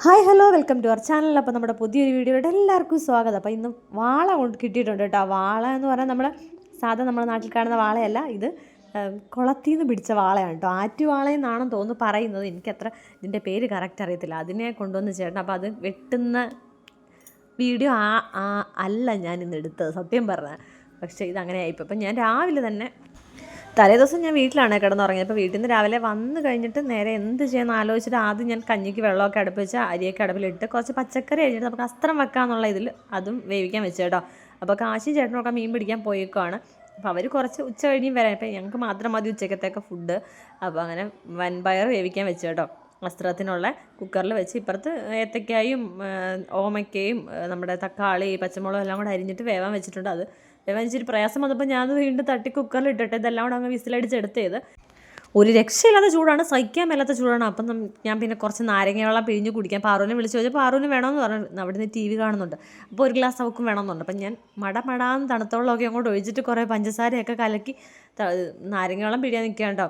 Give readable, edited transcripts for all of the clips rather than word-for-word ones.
Hi hello welcome to our channel. അപ്പോൾ നമ്മുടെ പുതിയൊരു വീഡിയോയുടെ എല്ലാവർക്കും സ്വാഗതം. അപ്പോൾ ഇന്ന് വാള കൊണ്ട് കിട്ടിയിട്ടുണ്ട് കേട്ടോ. വാള എന്ന് പറഞ്ഞാൽ നമ്മുടെ നാട്ടിൽ കാണുന്ന വാളയല്ല, ഇത് കുളത്തിൽ നിന്ന് പിടിച്ച വാളയാണ് കേട്ടോ. ആറ്റുവാളയെന്നാണെന്ന് തോന്നുന്നു പറയുന്നത്. എനിക്കത്ര ഇതിൻ്റെ പേര് കറക്റ്റ് അറിയത്തില്ല. അതിനെ കൊണ്ടുവന്ന് ചേട്ടൻ. അപ്പോൾ അത് വെട്ടുന്ന വീഡിയോ അല്ല ഞാൻ ഇന്ന് എടുത്തത്, സത്യം പറഞ്ഞാൽ. പക്ഷേ ഇതങ്ങനെ ആയിപ്പോൾ. അപ്പം ഞാൻ രാവിലെ തന്നെ തലേദിവസം ഞാൻ വീട്ടിലാണ് കിടന്നുറങ്ങിയത്. അപ്പോൾ വീട്ടിൽ നിന്ന് രാവിലെ വന്ന് കഴിഞ്ഞിട്ട് നേരെ എന്ത് ചെയ്യുമെന്ന് ആലോചിച്ചിട്ട് ആദ്യം ഞാൻ കഞ്ഞിക്ക് വെള്ളമൊക്കെ അടുപ്പ് വെച്ച് അരിയൊക്കെ അടുപ്പിലിട്ട് കുറച്ച് പച്ചക്കറി കഴിഞ്ഞിട്ട് നമുക്ക് അസ്ത്രം വെക്കാമെന്നുള്ള ഇതിൽ അതും വേവിക്കാൻ വെച്ചു കേട്ടോ. അപ്പോൾ കാശി ചേട്ടനൊക്കെ മീൻ പിടിക്കാൻ പോയേക്കുവാണ്. അപ്പോൾ അവർ കുറച്ച് ഉച്ച കഴിഞ്ഞും വരാൻ. അപ്പോൾ ഞങ്ങൾക്ക് മാത്രം മതി ഉച്ചക്കത്തേക്ക് ഫുഡ്. അപ്പോൾ അങ്ങനെ വൻപയർ വേവിക്കാൻ വെച്ചു കേട്ടോ. വസ്ത്രത്തിനുള്ള കുക്കറിൽ വെച്ച് ഇപ്പുറത്ത് ഏത്തക്കായും ഓമയ്ക്കയും നമ്മുടെ തക്കാളി പച്ചമുളകും എല്ലാം കൂടെ അരിഞ്ഞിട്ട് വേവാൻ വെച്ചിട്ടുണ്ട്. അത് വേവാൻ വെച്ചിട്ട് പ്രയാസം വന്നപ്പോൾ ഞാനത് വീണ്ടും തട്ടി കുക്കറിൽ ഇട്ടിട്ട് ഇതെല്ലാം കൂടെ അങ്ങ് വിസിലടിച്ചെടുത്തത്. ഒരു രക്ഷയില്ലാത്ത ചൂടാണ്, സഹിക്കാൻ മേലാത്ത ചൂടാണ്. അപ്പം ഞാൻ പിന്നെ കുറച്ച് നാരങ്ങ വെള്ളം പിഴിഞ്ഞ് കുടിക്കാൻ പാറുവിനെ വിളിച്ച് ചോദിച്ചാൽ പാറുവിന് വേണമെന്ന് പറഞ്ഞു. അവിടെ നിന്ന് TV കാണുന്നുണ്ട്. അപ്പോൾ ഒരു ഗ്ലാസ് അവൾക്കും വേണമെന്നുണ്ട്. അപ്പം ഞാൻ മടാന്ന് തണുത്ത വെള്ളമൊക്കെ അങ്ങോട്ട് ഒഴിച്ചിട്ട് കുറേ പഞ്ചസാരയൊക്കെ കലക്കി നാരങ്ങ വെള്ളം പിഴിയാൻ നിൽക്കുക കേട്ടോ.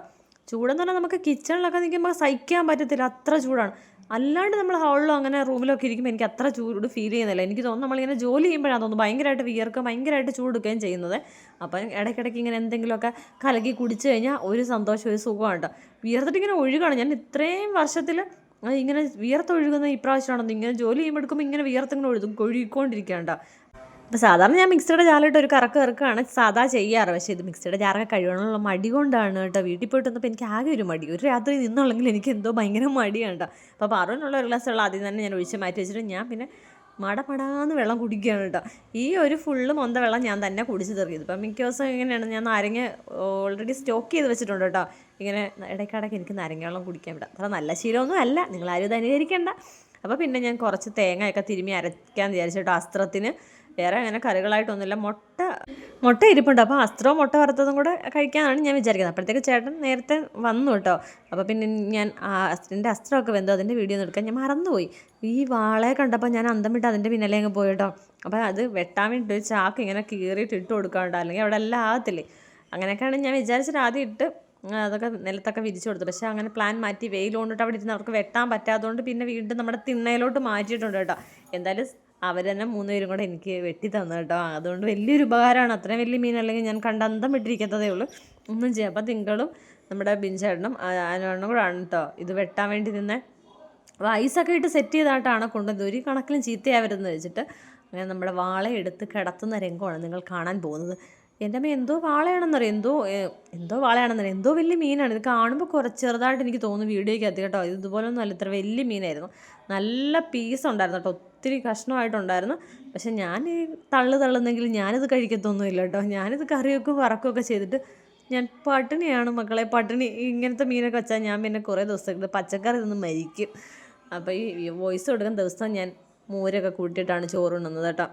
ചൂടെന്ന് പറഞ്ഞാൽ നമുക്ക് കിച്ചണിലൊക്കെ നിൽക്കുമ്പോൾ സഹിക്കാൻ പറ്റത്തില്ല, അത്ര ചൂടാണ്. അല്ലാണ്ട് നമ്മൾ ഹാളിലോ അങ്ങനെ റൂമിലൊക്കെ ഇരിക്കുമ്പോൾ എനിക്ക് അത്ര ചൂട് ഫീൽ ചെയ്യുന്നില്ല. എനിക്ക് തോന്നുന്നു നമ്മളിങ്ങനെ ജോലി ചെയ്യുമ്പോഴാണ് തോന്നുന്നു ഭയങ്കരമായിട്ട് വിയർക്കുക, ഭയങ്കരമായിട്ട് ചൂടെടുക്കുകയും ചെയ്യുന്നത്. അപ്പം ഇടയ്ക്കിടയ്ക്ക് ഇങ്ങനെ എന്തെങ്കിലുമൊക്കെ കലക്കി കുടിച്ചു കഴിഞ്ഞാൽ ഒരു സന്തോഷം, ഒരു സുഖമാണ് കേട്ടോ. വിയർത്തിട്ട് ഇങ്ങനെ ഒഴുകാണ്. ഞാൻ ഇത്രയും വർഷത്തിൽ ഇങ്ങനെ വിയർത്തൊഴുകുന്ന ഇപ്രാവശ്യമാണെന്ന്. ഇങ്ങനെ ജോലി ചെയ്യുമ്പോൾ എടുക്കുമ്പോൾ ഇങ്ങനെ വിയർത്തിങ്ങനെ ഒഴുകിക്കൊണ്ടിരിക്കുകയാണ്. അപ്പോൾ സാധാരണ ഞാൻ മിക്സിയുടെ ജാറിലിട്ട് ഒരു കറക്കുകയാണ് സാധാ ചെയ്യാറ്. പക്ഷേ ഇത് മിക്സിയുടെ ജാറൊക്കെ കഴിയണമെന്നുള്ള മടി കൊണ്ടാണ് കേട്ടോ. വീട്ടിൽ പോയിട്ട് വന്നപ്പോൾ എനിക്ക് ആകെ ഒരു മടി. ഒരു രാത്രി നിന്നുള്ളെങ്കിൽ എനിക്ക് എന്തോ ഭയങ്കര മടിയാണ് കേട്ടോ. അപ്പോൾ പാറുവിനുള്ള ഒരു ഗ്ലാസ് വെള്ളം ആദ്യം തന്നെ ഞാൻ ഒഴിച്ച് മാറ്റി വെച്ചിട്ട് ഞാൻ പിന്നെ മടമടാന്ന് വെള്ളം കുടിക്കുകയാണ് കേട്ടോ. ഈ ഒരു ഫുള്ള് മൊന്ത വെള്ളം ഞാൻ തന്നെ കുടിച്ച് തീർക്കിയത്. ഇപ്പം മിക്ക ദിവസം ഇങ്ങനെയാണ്. ഞാൻ നാരങ്ങ ഓൾറെഡി സ്റ്റോക്ക് ചെയ്ത് വെച്ചിട്ടുണ്ട് കേട്ടോ. ഇങ്ങനെ ഇടയ്ക്കിടയ്ക്ക് എനിക്ക് നാരങ്ങ വെള്ളം കുടിക്കാൻ വിടാം. അത്ര നല്ല ശീലമൊന്നും അല്ല, നിങ്ങളാരും ഇത് അനുകരിക്കേണ്ട. അപ്പോൾ പിന്നെ ഞാൻ കുറച്ച് തേങ്ങയൊക്കെ തിരുമ്മി അരയ്ക്കാൻ വിചാരിച്ചിട്ടോ. അസ്ത്രത്തിന് വേറെ അങ്ങനെ കറികളായിട്ടൊന്നുമില്ല. മുട്ട ഇരിപ്പുണ്ട്. അപ്പോൾ അസ്ത്രവും മുട്ട വറുത്തതും കൂടെ കഴിക്കാനാണ് ഞാൻ വിചാരിക്കുന്നത്. അപ്പോഴത്തേക്ക് ചേട്ടൻ നേരത്തെ വന്നു കേട്ടോ. അപ്പോൾ പിന്നെ ഞാൻ എൻ്റെ അസ്ത്രമൊക്കെ വെന്തോ അതിൻ്റെ വീഡിയോ ഒന്നും എടുക്കാൻ ഞാൻ മറന്നുപോയി. ഈ വാളയെ കണ്ടപ്പോൾ ഞാൻ അന്തം വിട്ട് അതിൻ്റെ പിന്നാലെ അങ്ങ് പോയി കേട്ടോ. അപ്പോൾ അത് വെട്ടാൻ വേണ്ടി ഒരു ചാക്ക് ഇങ്ങനെ കീറിയിട്ട് ഇട്ട് കൊടുക്കാറുണ്ട്, അല്ലെങ്കിൽ അവിടെ എല്ലാം ആകത്തില്ലേ. അങ്ങനെയൊക്കെയാണ് ഞാൻ വിചാരിച്ചിട്ട് ആദ്യം ഇട്ട് അതൊക്കെ നിലത്തൊക്കെ വിരിച്ചു കൊടുത്തു. പക്ഷേ അങ്ങനെ പ്ലാൻ മാറ്റി വെയിൽ കൊണ്ടിട്ട് അവിടെ ഇരുന്ന് അവർക്ക് വെട്ടാൻ പറ്റാത്തതുകൊണ്ട് പിന്നെ വീണ്ടും നമ്മുടെ തിണ്ണയിലോട്ട് മാറ്റിയിട്ടുണ്ട് കേട്ടോ. എന്തായാലും അവർ തന്നെ 3 പേരും കൂടെ എനിക്ക് വെട്ടി തന്നു കേട്ടോ. അതുകൊണ്ട് വലിയൊരു ഉപകാരമാണ്. അത്രയും വലിയ മീൻ അല്ലെങ്കിൽ ഞാൻ അന്തം വിട്ടിരിക്കത്തതേ ഉള്ളൂ, ഒന്നും ചെയ്യാം. അപ്പോൾ തിങ്കളും നമ്മുടെ ബിൻചേട്ടനും അനുവണ്ണും കൂടെ ആണ് കേട്ടോ ഇത് വെട്ടാൻ വേണ്ടി നിന്നേ. അപ്പോൾ ഐസൊക്കെ ഇട്ട് സെറ്റ് ചെയ്തായിട്ടാണ് കൊണ്ടുവന്നത്. ഒരു കണക്കിലും ചീത്തയാവരുതെന്ന് വെച്ചിട്ട് അങ്ങനെ നമ്മുടെ വാളയെടുത്ത് കിടത്തുന്ന രംഗമാണ് നിങ്ങൾ കാണാൻ പോകുന്നത്. എൻ്റെ അമ്മ എന്തോ വാളയാണെന്നറിയാം, എന്തോ വാളയാണെന്നറിയാം, എന്തോ വലിയ മീനാണ്. ഇത് കാണുമ്പോൾ കുറച്ച് ചെറുതായിട്ട് എനിക്ക് തോന്നുന്നു വീഡിയോയ്ക്കകത്ത് കേട്ടോ. ഇതുപോലൊന്നും അല്ല, ഇത്ര വലിയ മീനായിരുന്നു. നല്ല പീസ് ഉണ്ടായിരുന്നു കേട്ടോ, ഒത്തിരി കഷ്ണമായിട്ടുണ്ടായിരുന്നു. പക്ഷെ ഞാൻ ഈ തള്ളുന്നെങ്കിൽ ഞാനിത് കഴിക്കത്തൊന്നുമില്ല കേട്ടോ. ഞാനിത് കറിയൊക്കെ വറക്കുകയൊക്കെ ചെയ്തിട്ട് ഞാൻ പട്ടിണിയാണ് മക്കളെ, പട്ടിണി. ഇങ്ങനത്തെ മീനൊക്കെ വെച്ചാൽ ഞാൻ പിന്നെ കുറേ ദിവസത്തേക്ക് പച്ചക്കറി നിന്ന് മരിക്കും. അപ്പോൾ ഈ വോയിസ് കൊടുക്കുന്ന ദിവസം ഞാൻ മോരൊക്കെ കൂട്ടിയിട്ടാണ് ചോറുണ്ണുന്നത് കേട്ടോ.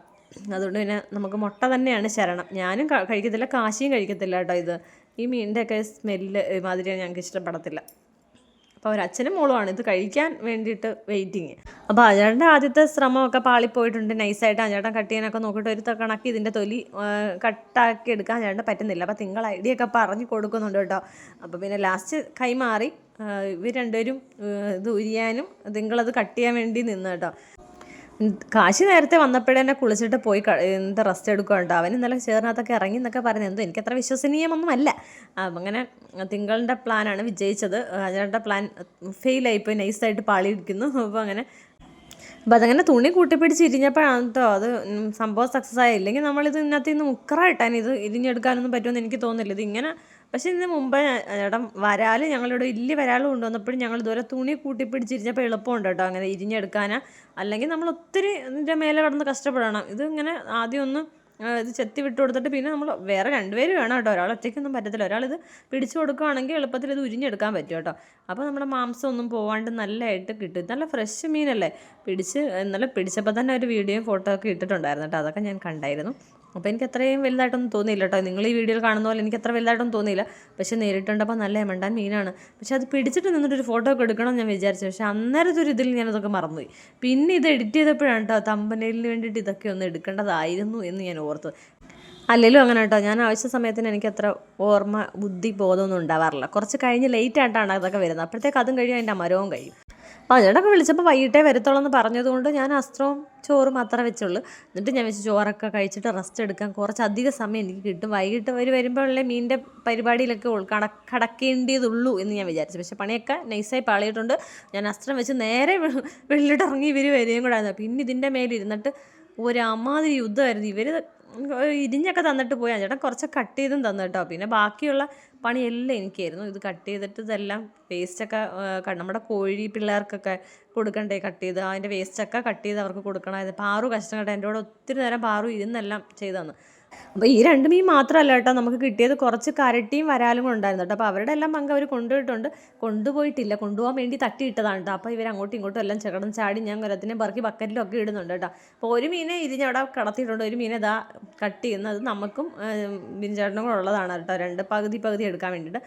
അതുകൊണ്ട് പിന്നെ നമുക്ക് മുട്ട തന്നെയാണ് ശരണം. ഞാനും കഴിക്കത്തില്ല, കാശിയും കഴിക്കത്തില്ല കേട്ടോ. ഈ മീനിൻ്റെയൊക്കെ സ്മെല്ല് മാതിരി ഞങ്ങൾക്ക് ഇഷ്ടപ്പെടത്തില്ല. അപ്പോൾ ഒരച്ഛനും മോളുമാണ് ഇത് കഴിക്കാൻ വേണ്ടിയിട്ട് വെയിറ്റിങ്. അപ്പോൾ അജേട്ടൻ്റെ ആദ്യത്തെ ശ്രമമൊക്കെ പാളിപ്പോയിട്ടുണ്ട്. നൈസായിട്ട് അജേട്ടൻ കട്ട് ചെയ്യാനൊക്കെ നോക്കിയിട്ട് ഒരു കണക്ക് ഇതിൻ്റെ തൊലി കട്ടാക്കി എടുക്കാൻ അജേട്ടൻ പറ്റുന്നില്ല. അപ്പോൾ തിങ്കൾ ഐഡിയൊക്കെ പറഞ്ഞു കൊടുക്കുന്നുണ്ട് കേട്ടോ. അപ്പോൾ പിന്നെ ലാസ്റ്റ് കൈമാറി ഇവർ രണ്ടുപേരും ഇത് ഉരിയാനും തിങ്കളത് കട്ട് ചെയ്യാൻ വേണ്ടി നിന്ന് കേട്ടോ. കാശി നേരത്തെ വന്നപ്പോഴെന്നെ കുളിച്ചിട്ട് പോയി എന്താ റെസ്റ്റ് എടുക്കുകയുണ്ടോ. അവൻ ഇന്നലെ ചേർന്നകത്തൊക്കെ ഇറങ്ങി എന്നൊക്കെ പറയുന്നത് എന്തോ എനിക്കത്ര വിശ്വസനീയമൊന്നുമല്ല. അങ്ങനെ തിങ്കളുടെ പ്ലാനാണ് വിജയിച്ചത്, അജേട്ടൻ്റെ പ്ലാൻ ഫെയിലായിപ്പോയി, നൈസായിട്ട് പാളിയിരിക്കുന്നു. അപ്പോൾ അതങ്ങനെ തുണി കൂട്ടിപ്പിടിച്ച് ഇരിഞ്ഞപ്പോഴാണ് കേട്ടോ അത് സംഭവം സക്സസ് ആയി. ഇല്ലെങ്കിൽ നമ്മളിത് ഇതിനകത്ത് നിന്ന് മുക്കറായിട്ടാണ് ഇത് ഇരിഞ്ഞെടുക്കാനൊന്നും പറ്റുമെന്ന് എനിക്ക് തോന്നുന്നില്ല. ഇതിങ്ങനെ പക്ഷേ ഇതിന് മുമ്പ് ചേട്ടൻ ഞങ്ങളിവിടെ വലിയ വരാൽ കൊണ്ടുവന്നപ്പോഴും ഞങ്ങൾ ഇതുവരെ തുണി കൂട്ടിപ്പിടിച്ചിരിഞ്ഞപ്പോൾ എളുപ്പമുണ്ട് കേട്ടോ അങ്ങനെ ഇരിഞ്ഞെടുക്കാനാ. അല്ലെങ്കിൽ നമ്മൾ ഒത്തിരി ഇതിൻ്റെ മേലെ കിടന്ന് കഷ്ടപ്പെടണം. ഇത് ഇങ്ങനെ ആദ്യം ഒന്ന് ഇത് ചെത്തി വിട്ട് കൊടുത്തിട്ട് പിന്നെ നമ്മൾ വേറെ 2 പേര് വേണം കേട്ടോ. ഒരാൾ ഒറ്റയ്ക്കൊന്നും പറ്റത്തില്ല. ഒരാളിത് പിടിച്ചു കൊടുക്കുകയാണെങ്കിൽ എളുപ്പത്തിൽ ഇത് ഉരിഞ്ഞെടുക്കാൻ പറ്റും കേട്ടോ. അപ്പോൾ നമ്മുടെ മാംസം ഒന്നും പോവാണ്ട് നല്ലതായിട്ട് കിട്ടും. നല്ല ഫ്രഷ് മീനല്ലേ. ഇന്നലെ പിടിച്ചപ്പോൾ തന്നെ ഒരു വീഡിയോയും ഫോട്ടോ ഒക്കെ ഇട്ടിട്ടുണ്ടായിരുന്നു കേട്ടോ. അതൊക്കെ ഞാൻ കണ്ടായിരുന്നു. അപ്പോൾ എനിക്ക് അത്രയും വലുതായിട്ടൊന്നും തോന്നിയില്ല കേട്ടോ. നിങ്ങൾ ഈ വീഡിയോയിൽ കാണുന്ന പോലെ എനിക്ക് അത്ര വലുതായിട്ടൊന്നും തോന്നിയില്ല. പക്ഷേ നേരിട്ടുണ്ടപ്പോൾ നല്ല എമണ്ടാൻ മീനാണ്. പക്ഷേ അത് പിടിച്ചിട്ട് നിന്നിട്ടൊരു ഫോട്ടോ ഒക്കെ എടുക്കണം ഞാൻ വിചാരിച്ചു. പക്ഷേ അന്നേരത്തെ ഒരു ഇതിൽ ഞാനതൊക്കെ മറന്നുപോയി. പിന്നെ ഇത് എഡിറ്റ് ചെയ്തപ്പോഴാണ് കേട്ടോ തമ്പനെയിലിന് വേണ്ടിയിട്ട് ഇതൊക്കെ ഒന്ന് എടുക്കേണ്ടതായിരുന്നു എന്ന് ഞാൻ ഓർത്തു. അല്ലെങ്കിലും അങ്ങനെ കേട്ടോ, ഞാൻ ആവശ്യ സമയത്തിന് എനിക്ക് അത്ര ഓർമ്മ ബുദ്ധി ബോധമൊന്നും ഉണ്ടാവാറില്ല. കുറച്ച് കഴിഞ്ഞ് ലേറ്റ് ആയിട്ടാണ് അതൊക്കെ വരുന്നത്. അപ്പോഴത്തേക്ക് അതും കഴിയും, അതിൻ്റെ മരവും കഴിയും. അപ്പോൾ ചേട്ടനൊക്കെ വിളിച്ചപ്പോൾ വൈകിട്ടേ വരത്തുള്ളൂ എന്ന് പറഞ്ഞതുകൊണ്ട് ഞാൻ അസ്ത്രവും ചോറ് മാത്രമേ വെച്ചുള്ളൂ. എന്നിട്ട് ഞാൻ വെച്ച് ചോറൊക്കെ കഴിച്ചിട്ട് റെസ്റ്റ് എടുക്കാൻ കുറച്ചധികം സമയം എനിക്ക് കിട്ടും, വൈകിട്ട് വരുമ്പോഴല്ലേ മീനിൻ്റെ പരിപാടിയിലൊക്കെ കടക്കേണ്ടതുള്ളൂ എന്ന് ഞാൻ വിചാരിച്ചു. പക്ഷേ പണിയൊക്കെ നൈസായി പാളിയിട്ടുണ്ട്. ഞാൻ അസ്ത്രം വെച്ച് നേരെ വെള്ളിലിറങ്ങി ഇവർ വരികയും കൂടെ ആയിരുന്നു. പിന്നെ ഇതിൻ്റെ മേലിരുന്നിട്ട് ഒരു അമാതിരി യുദ്ധമായിരുന്നു. ഇവർ ഇരിഞ്ഞൊക്കെ തന്നിട്ട് പോയാൽ ചേട്ടൻ കുറച്ച് കട്ട് ചെയ്തും തന്നു കേട്ടോ. പിന്നെ ബാക്കിയുള്ള പണിയെല്ലാം എനിക്കായിരുന്നു. ഇത് കട്ട് ചെയ്തിട്ട് ഇതെല്ലാം വേസ്റ്റൊക്കെ നമ്മുടെ കോഴി പിള്ളേർക്കൊക്കെ കൊടുക്കണ്ടേ, കട്ട് ചെയ്ത് അതിൻ്റെ വേസ്റ്റൊക്കെ കട്ട് ചെയ്ത് അവർക്ക് കൊടുക്കണമായിരുന്നു. പാറു കഷ്ടം കേട്ടോ, എൻ്റെ കൂടെ ഒത്തിരി നേരം പാറു ഇരുന്നെല്ലാം ചെയ്തു തന്നു. അപ്പോൾ ഈ 2 മീൻ മാത്രമല്ല കേട്ടോ നമുക്ക് കിട്ടിയത്, കുറച്ച് കരട്ടിയും വരാലും കൂടെ ഉണ്ടായിരുന്നു കേട്ടോ. അപ്പോൾ അവരുടെ എല്ലാം പങ്ക് അവർ കൊണ്ടുപോയിട്ടുണ്ട്, കൊണ്ടുപോയിട്ടില്ല, കൊണ്ടുപോകാൻ വേണ്ടി തട്ടിയിട്ടതാണ് കേട്ടോ. അപ്പോൾ ഇവർ അങ്ങോട്ടും ഇങ്ങോട്ടും എല്ലാം ചാടി ഞാൻ കുരത്തിനെ പറക്കി ബക്കറ്റിലൊക്കെ ഇടുന്നുണ്ട് കേട്ടോ. അപ്പോൾ ഒരു മീനെ ഇരിഞ്ഞവിടെ കടത്തിയിട്ടുണ്ട്, ഒരു മീനെ ഇതാ കട്ട് ചെയ്യുന്നത് നമുക്കും ബിൻചേട്ടനും കൂടെ ഉള്ളതാണ് കേട്ടോ. 2 പകുതി എടുക്കാൻ വേണ്ടിയിട്ട്.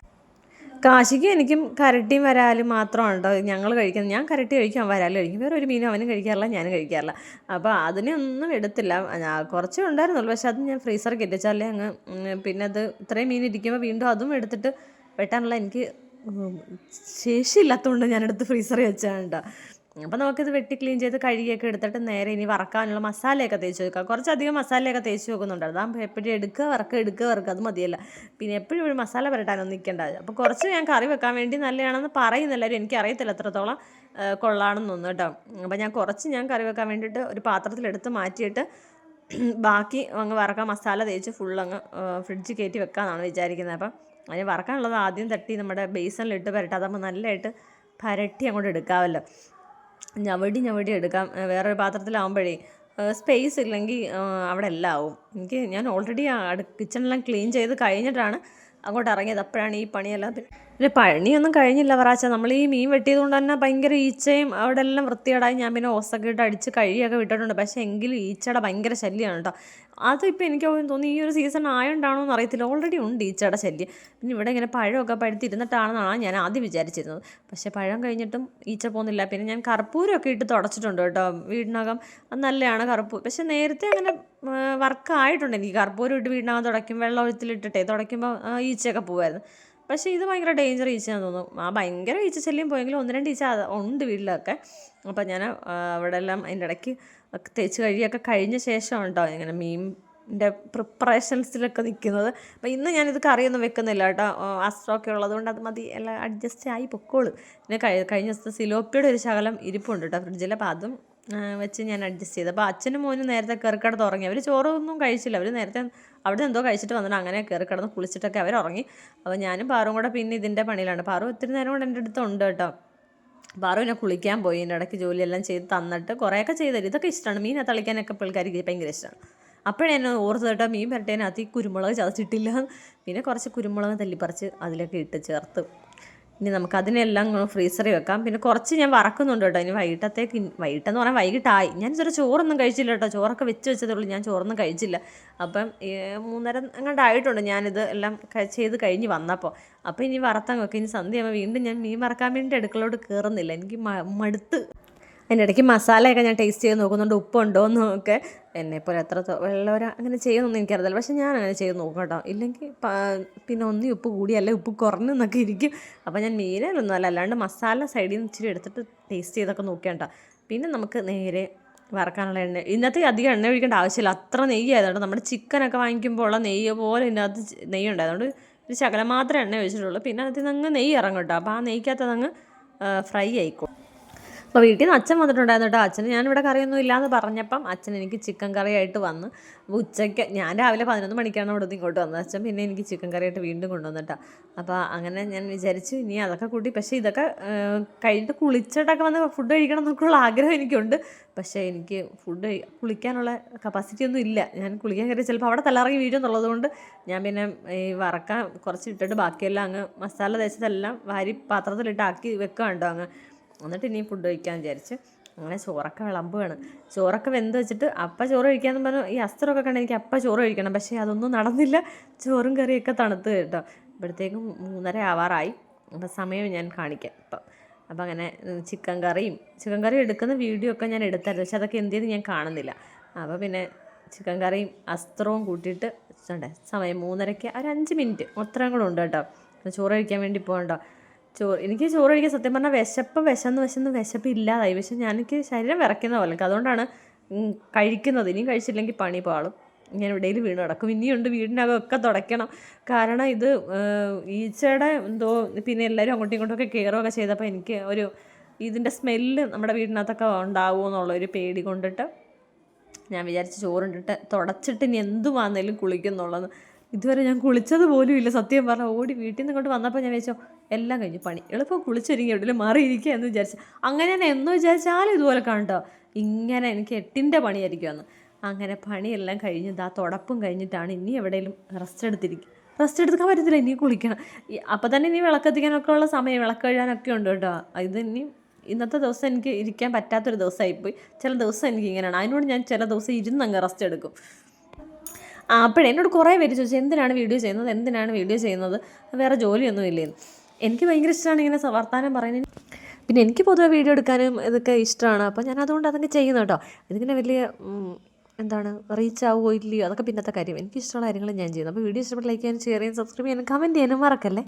കാശിക്കും എനിക്കും കരട്ടിയും വരാലും മാത്രമാണ് കേട്ടോ ഞങ്ങൾ കഴിക്കുന്നത്. ഞാൻ കരട്ടി കഴിക്കും, അവൻ വരാലും കഴിക്കും. വേറെ ഒരു മീനും അവനും കഴിക്കാറില്ല, ഞാനും കഴിക്കാറില്ല. അപ്പോൾ അതിനൊന്നും എടുത്തില്ല, കുറച്ചേ ഉണ്ടായിരുന്നുള്ളൂ. പക്ഷെ അത് ഞാൻ ഫ്രീസറിൽ കെട്ടിച്ചാലേ അങ്ങ് പിന്നെ അത് ഇത്രയും മീൻ ഇരിക്കുമ്പോൾ വീണ്ടും അതും എടുത്തിട്ട് വെട്ടാനുള്ള എനിക്ക് ശേഷിയില്ലാത്തതുകൊണ്ട് ഞാനെടുത്ത് ഫ്രീസറിൽ വെച്ചാണ് കേട്ടോ. അപ്പോൾ നമുക്കിത് വെട്ടി ക്ലീൻ ചെയ്ത് കഴുകിയൊക്കെ എടുത്തിട്ട് നേരെ ഇനി വറക്കാനുള്ള മസാലയൊക്കെ തേച്ച് വെക്കാം. കുറച്ചധികം മസാലയൊക്കെ തേച്ച് വെക്കുന്നുണ്ടായിരുന്നു. അതാകുമ്പോൾ എപ്പോഴും എടുക്കുക വറക്കുക അത് മതിയല്ല. പിന്നെ എപ്പോഴും ഒരു മസാല പുരട്ടാനൊന്നും നിൽക്കേണ്ട. അപ്പോൾ കുറച്ച് ഞാൻ കറി വെക്കാൻ വേണ്ടി നല്ലതാണെന്ന് പറയുന്നെല്ലാവരും, എനിക്കറിയത്തില്ല എത്രത്തോളം കൊള്ളാണെന്നൊന്നും കേട്ടോ. അപ്പോൾ ഞാൻ കറി വെക്കാൻ വേണ്ടിയിട്ട് ഒരു പാത്രത്തിലെടുത്ത് മാറ്റിയിട്ട് ബാക്കി അങ്ങ് വറക്കാൻ മസാല തേച്ച് ഫുള്ളങ്ങ് ഫ്രിഡ്ജിൽ കയറ്റി വെക്കാമെന്നാണ് വിചാരിക്കുന്നത്. അപ്പം അതിന് വറക്കാനുള്ളത് ആദ്യം തട്ടി നമ്മുടെ ബേസണിലിട്ട് പുരട്ടാം, അതാകുമ്പോൾ നല്ലതായിട്ട് പുരട്ടി അങ്ങോട്ട് എടുക്കാമല്ലോ. ഞവടി എടുക്കാം. വേറൊരു പാത്രത്തിലാവുമ്പോഴേ സ്പേസ് ഇല്ലെങ്കിൽ അവിടെ എല്ലാം ആവും. ഞാൻ ഓൾറെഡി കിച്ചണെല്ലാം ക്ലീൻ ചെയ്ത് കഴിഞ്ഞിട്ടാണ് അങ്ങോട്ട് ഇറങ്ങിയത്. അപ്പോഴാണ് ഈ പണിയെല്ലാം. പിന്നെ പണിയൊന്നും കഴിഞ്ഞില്ല വറാച്ച. നമ്മൾ ഈ മീൻ വെട്ടിയത് കൊണ്ട് തന്നെ ഭയങ്കര ഈച്ചയും അവിടെ എല്ലാം വൃത്തികേടായി. ഞാൻ പിന്നെ ഓസൊക്കെ ഇട്ട് അടിച്ച് കഴിയൊക്കെ വിട്ടിട്ടുണ്ട്. പക്ഷേ എങ്കിലും ഈച്ചയുടെ ഭയങ്കര ശല്യമാണ് കേട്ടോ. അതിപ്പോൾ എനിക്ക് തോന്നി ഈ ഒരു സീസൺ ആയതുകൊണ്ടാണോ എന്ന് അറിയത്തില്ല, ഓൾറെഡി ഉണ്ട് ഈച്ചയുടെ ശല്യം. പിന്നെ ഇവിടെ ഇങ്ങനെ പഴമൊക്കെ പഴുത്തിരുന്നിട്ടാണെന്നാണ് ഞാൻ ആദ്യം വിചാരിച്ചിരുന്നത്. പക്ഷേ പഴം കഴിഞ്ഞിട്ടും ഈച്ച പോകുന്നില്ല. പിന്നെ ഞാൻ കർപ്പൂരമൊക്കെ ഇട്ട് തുടച്ചിട്ടുണ്ട് കേട്ടോ വീടിനകം, അത് നല്ലതാണ് കർപ്പൂരം. പക്ഷേ നേരത്തെ അങ്ങനെ വർക്കായിട്ടുണ്ട് എനിക്ക്. കർപ്പൂരം ഇട്ട് വീടിനകം തുടയ്ക്കും, വെള്ളം ഒഴുത്തിലിട്ടിട്ടേ തുടയ്ക്കുമ്പോൾ ഈച്ചയൊക്കെ പോകുമായിരുന്നു. പക്ഷേ ഇത് ഭയങ്കര ഡേഞ്ചർ ഈച്ചയാണെന്ന് തോന്നുന്നു. ഭയങ്കര ഈച്ച ശല്യം പോയെങ്കിലും 1-2 ഈച്ച ഉണ്ട് വീട്ടിലൊക്കെ. അപ്പോൾ ഞാൻ അവിടെ എല്ലാം അതിൻ്റെ ഇടയ്ക്ക് തേച്ച് കഴിയൊക്കെ കഴിഞ്ഞ ശേഷം ഉണ്ടോ ഇങ്ങനെ മീനിൻ്റെ പ്രിപ്പറേഷൻസിലൊക്കെ നിൽക്കുന്നത്. അപ്പോൾ ഇന്ന് ഞാനിത് കറിയൊന്നും വെക്കുന്നില്ല കേട്ടോ, അസ്ത്രമൊക്കെ ഉള്ളതുകൊണ്ട് അത് മതി, എല്ലാം അഡ്ജസ്റ്റ് ആയി പൊക്കോളും. പിന്നെ കഴിഞ്ഞ ദിവസത്തെ സിലോപ്പിയുടെ ഒരു ശകലം ഇരിപ്പുണ്ട് കേട്ടോ ഫ്രിഡ്ജിൽ, അപ്പോൾ അതും വെച്ച് ഞാൻ അഡ്ജസ്റ്റ് ചെയ്തു. അപ്പോൾ അച്ഛനും മോനും നേരത്തെ കയറിക്കിടന്ന് ഉറങ്ങി. അവർ ചോറൊന്നും കഴിച്ചില്ല, അവർ നേരത്തെ അവിടെ എന്തോ കഴിച്ചിട്ട് വന്നിട്ട് അങ്ങനെ കയറിക്കിടന്ന് കുളിച്ചിട്ടൊക്കെ അവർ ഉറങ്ങി. അപ്പോൾ ഞാനും പാറും കൂടെ പിന്നെ ഇതിൻ്റെ പണിയിലാണ്. പാറു ഒത്തിരി നേരം കൊണ്ട് എൻ്റെ അടുത്തുണ്ട് കേട്ടോ. പാറു പിന്നെ കുളിക്കാൻ പോയി, എൻ്റെ ഇടയ്ക്ക് ജോലിയെല്ലാം ചെയ്ത് തന്നിട്ട് കുറേയൊക്കെ ചെയ്തുതരും. ഇതൊക്കെ ഇഷ്ടമാണ്, മീനെ തളിക്കാനൊക്കെ പിള്ളേർക്ക് ഭയങ്കര ഇഷ്ടമാണ്. അപ്പോഴേ എന്നെ ഓർത്ത് കേട്ടോ മീൻ പുരട്ടേനകത്ത് ഈ കുരുമുളക് ചതച്ചിട്ടില്ല. പിന്നെ കുറച്ച് കുരുമുളക് തല്ലിപ്പറിച്ച് അതിലൊക്കെ ഇട്ട് ചേർത്ത് ഇനി നമുക്കതിനെല്ലാം ഫ്രീസറിൽ വെക്കാം. പിന്നെ കുറച്ച് ഞാൻ വറക്കുന്നുണ്ട് കേട്ടോ. ഇനി വൈകിട്ടെന്ന് പറഞ്ഞാൽ വൈകിട്ടായി. ഞാൻ ഇതുവരെ ചോറൊന്നും കഴിച്ചില്ല കേട്ടോ, ചോറൊക്കെ വെച്ചതേ ഉള്ളൂ, ഞാൻ ചോറൊന്നും കഴിച്ചില്ല. അപ്പം 3:30 അങ്ങോട്ടായിട്ടുണ്ട് ഞാനിത് എല്ലാം ചെയ്ത് കഴിഞ്ഞ് വന്നപ്പോൾ. അപ്പോൾ ഇനി വറുത്താൻ വെക്കാം. ഇനി സന്ധ്യയാകുമ്പോൾ വീണ്ടും ഞാൻ മീൻ വറക്കാൻ വേണ്ടി അടുക്കളോട്ട് കയറുന്നില്ല, എനിക്ക് മടുത്ത്. അതിൻ്റെ ഇടയ്ക്ക് മസാലയൊക്കെ ഞാൻ ടേസ്റ്റ് ചെയ്ത് നോക്കുന്നുണ്ട്, ഉപ്പുണ്ടോ എന്നൊക്കെ. എന്നെപ്പോലെ എത്ര വെള്ളവര അങ്ങനെ ചെയ്യുന്നൊന്നും എനിക്കറിയില്ല, പക്ഷേ ഞാൻ അങ്ങനെ ചെയ്ത് നോക്കും കേട്ടോ. ഇല്ലെങ്കിൽ പിന്നെ ഒന്നി ഉപ്പ് കൂടി അല്ലെ ഉപ്പ് കുറഞ്ഞെന്നൊക്കെ ഇരിക്കും. അപ്പോൾ ഞാൻ മീനിലൊന്നും അല്ലാണ്ട് മസാല സൈഡിൽ നിന്ന് ഇച്ചിരി എടുത്തിട്ട് ടേസ്റ്റ് ചെയ്തൊക്കെ നോക്കിയാൽ കേട്ടോ. പിന്നെ നമുക്ക് നേരെ വറക്കാനുള്ള എണ്ണ. ഇന്നത്തെ അധികം എണ്ണ ഒഴിക്കേണ്ട ആവശ്യമില്ല, അത്ര നെയ്യ് ആയതുകൊണ്ട്. നമ്മുടെ ചിക്കനൊക്കെ വാങ്ങിക്കുമ്പോൾ ഉള്ള നെയ്യ് പോലെ ഇതിനകത്ത് നെയ്യ് ഉണ്ടായതുകൊണ്ട് ഒരു ശകലം മാത്രമേ എണ്ണ ഒഴിച്ചിട്ടുള്ളൂ. പിന്നെ അതിൽ നിന്ന് നെയ്യ് ഇറങ്ങും കേട്ടോ. അപ്പോൾ ആ നെയ്ക്കകത്ത് അങ്ങ് ഫ്രൈ ആയിക്കോളും. അപ്പോൾ വീട്ടിൽ നിന്ന് അച്ഛൻ വന്നിട്ടുണ്ടായിരുന്നു കേട്ടോ. അച്ഛന് ഞാനിവിടെ കറിയൊന്നും ഇല്ലയെന്ന് പറഞ്ഞപ്പം അച്ഛൻ എനിക്ക് ചിക്കൻ കറിയായിട്ട് വന്ന്. അപ്പോൾ ഉച്ചയ്ക്ക് ഞാൻ രാവിലെ 11 മണിക്കാണ് ഇവിടെ ഇങ്ങോട്ട് വന്നത്. അച്ഛൻ പിന്നെ എനിക്ക് ചിക്കൻ കറിയായിട്ട് വീണ്ടും കൊണ്ടുവന്നിട്ടാ. അപ്പോൾ അങ്ങനെ ഞാൻ വിചാരിച്ചു ഇനി അതൊക്കെ കൂട്ടി. പക്ഷേ ഇതൊക്കെ കഴിഞ്ഞിട്ട് കുളിച്ചിട്ടൊക്കെ വന്ന് ഫുഡ് കഴിക്കണം എന്നൊക്കെയുള്ള ആഗ്രഹം എനിക്കുണ്ട്. പക്ഷേ എനിക്ക് കുളിക്കാനുള്ള കപ്പാസിറ്റി ഒന്നും ഇല്ല. ഞാൻ കുളിക്കാൻ കയറി ചിലപ്പോൾ അവിടെ തലറങ്ങി വീഴുമെന്നുള്ളത് കൊണ്ട് ഞാൻ പിന്നെ ഈ വറക്കാൻ കുറച്ച് ഇട്ടിട്ട് ബാക്കിയെല്ലാം അങ്ങ് മസാല തേച്ചതെല്ലാം വാരി പാത്രത്തിലിട്ട് ആക്കി വെക്കുക കേട്ടോ അങ്ങ്. എന്നിട്ട് ഇനി ഫുഡ് കഴിക്കാൻ വിചാരിച്ച് അങ്ങനെ ചോറൊക്കെ വിളമ്പുകയാണ്. ചോറൊക്കെ വെന്ത് വെച്ചിട്ട് അപ്പം ചോറ് കഴിക്കാമെന്ന് പറഞ്ഞു. ഈ അസ്ത്രമൊക്കെ കണ്ട് എനിക്ക് അപ്പം ചോറ് കഴിക്കണം, പക്ഷേ അതൊന്നും നടന്നില്ല. ചോറും കറിയൊക്കെ തണുത്ത് കേട്ടോ. ഇപ്പോഴത്തേക്കും 3:30 ആവാറായി. അപ്പം സമയം ഞാൻ കാണിക്കാം ഇപ്പം. അപ്പം അങ്ങനെ ചിക്കൻ കറി എടുക്കുന്ന വീഡിയോ ഒക്കെ ഞാൻ എടുത്തായിരുന്നു, പക്ഷെ അതൊക്കെ എന്ത് ചെയ്ത് ഞാൻ കാണുന്നില്ല. അപ്പോൾ പിന്നെ ചിക്കൻ കറിയും അസ്ത്രവും കൂട്ടിയിട്ട് സമയം 3:30 ഒരു 5 മിനിറ്റ് അത്രയും കൂടെ ഉണ്ട് കേട്ടോ. ചോറ് കഴിക്കാൻ വേണ്ടി പോകണ്ടോ. എനിക്ക് ചോറ് കഴിക്കാൻ സത്യം പറഞ്ഞാൽ വിശപ്പ് ഇല്ലാതായി. പക്ഷെ എനിക്ക് ശരീരം വിറയ്ക്കുന്ന പോലെ. അതുകൊണ്ടാണ് കഴിക്കുന്നത്. ഇനിയും കഴിച്ചില്ലെങ്കിൽ പണി പാളും. ഞാൻ ഇടയിൽ വീണ് കിടക്കും. ഇനിയുണ്ട് വീടിനകമൊക്കെ തുടയ്ക്കണം. കാരണം ഇത് ഈച്ചയുടെ എന്തോ പിന്നെ എല്ലാവരും അങ്ങോട്ടും ഇങ്ങോട്ടൊക്കെ കയറുകയൊക്കെ ചെയ്തപ്പോൾ എനിക്ക് ഇതിൻ്റെ സ്മെല്ല് നമ്മുടെ വീടിനകത്തൊക്കെ ഉണ്ടാവുമോ എന്നുള്ളൊരു പേടി കൊണ്ടിട്ട് ഞാൻ വിചാരിച്ച് ചോറുണ്ടിട്ട് തുടച്ചിട്ട് ഇനി എന്തുവാന്നേലും കുളിക്കുന്നുള്ളത്. ഇതുവരെ ഞാൻ കുളിച്ചത് പോലും ഇല്ല സത്യം പറഞ്ഞാൽ. ഓടി വീട്ടിൽ നിന്ന് ഇങ്ങോട്ട് വന്നപ്പോൾ ഞാൻ വിചാരിച്ചോ എല്ലാം കഴിഞ്ഞു പണി എളുപ്പം കുളിച്ചൊരുങ്ങി എവിടെയും മാറിയിരിക്കുക എന്ന് വിചാരിച്ചു. അങ്ങനെ ഞാൻ എന്ന് വിചാരിച്ചാലും ഇതുപോലെ കാണട്ടോ ഇങ്ങനെ എനിക്ക് 8ൻ്റെ പണിയായിരിക്കും അന്ന്. അങ്ങനെ പണിയെല്ലാം കഴിഞ്ഞ് തുടപ്പും കഴിഞ്ഞിട്ടാണ് ഇനി എവിടെയെങ്കിലും റെസ്റ്റ് എടുക്കാൻ പറ്റത്തില്ല. ഇനി കുളിക്കണം. അപ്പോൾ തന്നെ ഇനി വിളക്കെത്തിക്കാനൊക്കെ ഉള്ള സമയം, വിളക്ക് കഴുകാനൊക്കെ ഉണ്ട് കേട്ടോ. ഇന്നത്തെ ദിവസം എനിക്ക് ഇരിക്കാൻ പറ്റാത്തൊരു ദിവസമായിപ്പോയി. ചില ദിവസം എനിക്ക് ഇങ്ങനെയാണ്. അതിനോട് ഞാൻ ചില ദിവസം ഇരുന്നങ്ങ് റെസ്റ്റ് എടുക്കും. അപ്പോഴേ എന്നോട് കുറേ പേര് ചോദിച്ചു എന്തിനാണ് വീഡിയോ ചെയ്യുന്നത് വേറെ ജോലിയൊന്നും ഇല്ലേന്ന്. എനിക്ക് ഭയങ്കര ഇഷ്ടമാണ് ഇങ്ങനെ വർത്താനം പറയുന്നത്. പിന്നെ എനിക്ക് പൊതുവെ വീഡിയോ എടുക്കാനും ഇതൊക്കെ ഇഷ്ടമാണ്. അപ്പോൾ ഞാൻ അതുകൊണ്ട് അതൊക്കെ ചെയ്യുന്നു കേട്ടോ. ഇതിങ്ങനെ വലിയ റീച്ച് ആവുമോ ഇല്ലയോ അതൊക്കെ പിന്നത്തെ കാര്യം. എനിക്കിഷ്ടമുള്ള കാര്യങ്ങൾ ഞാൻ ചെയ്യുന്നു. അപ്പോൾ വീഡിയോ ഇഷ്ടപ്പെട്ട് ലൈക്ക് ചെയ്യാനും ഷെയർ ചെയ്യാനും സബ്സ്ക്രൈബ് ചെയ്യാനും കമൻറ്റ് ചെയ്യാനും മറക്കല്ലേ.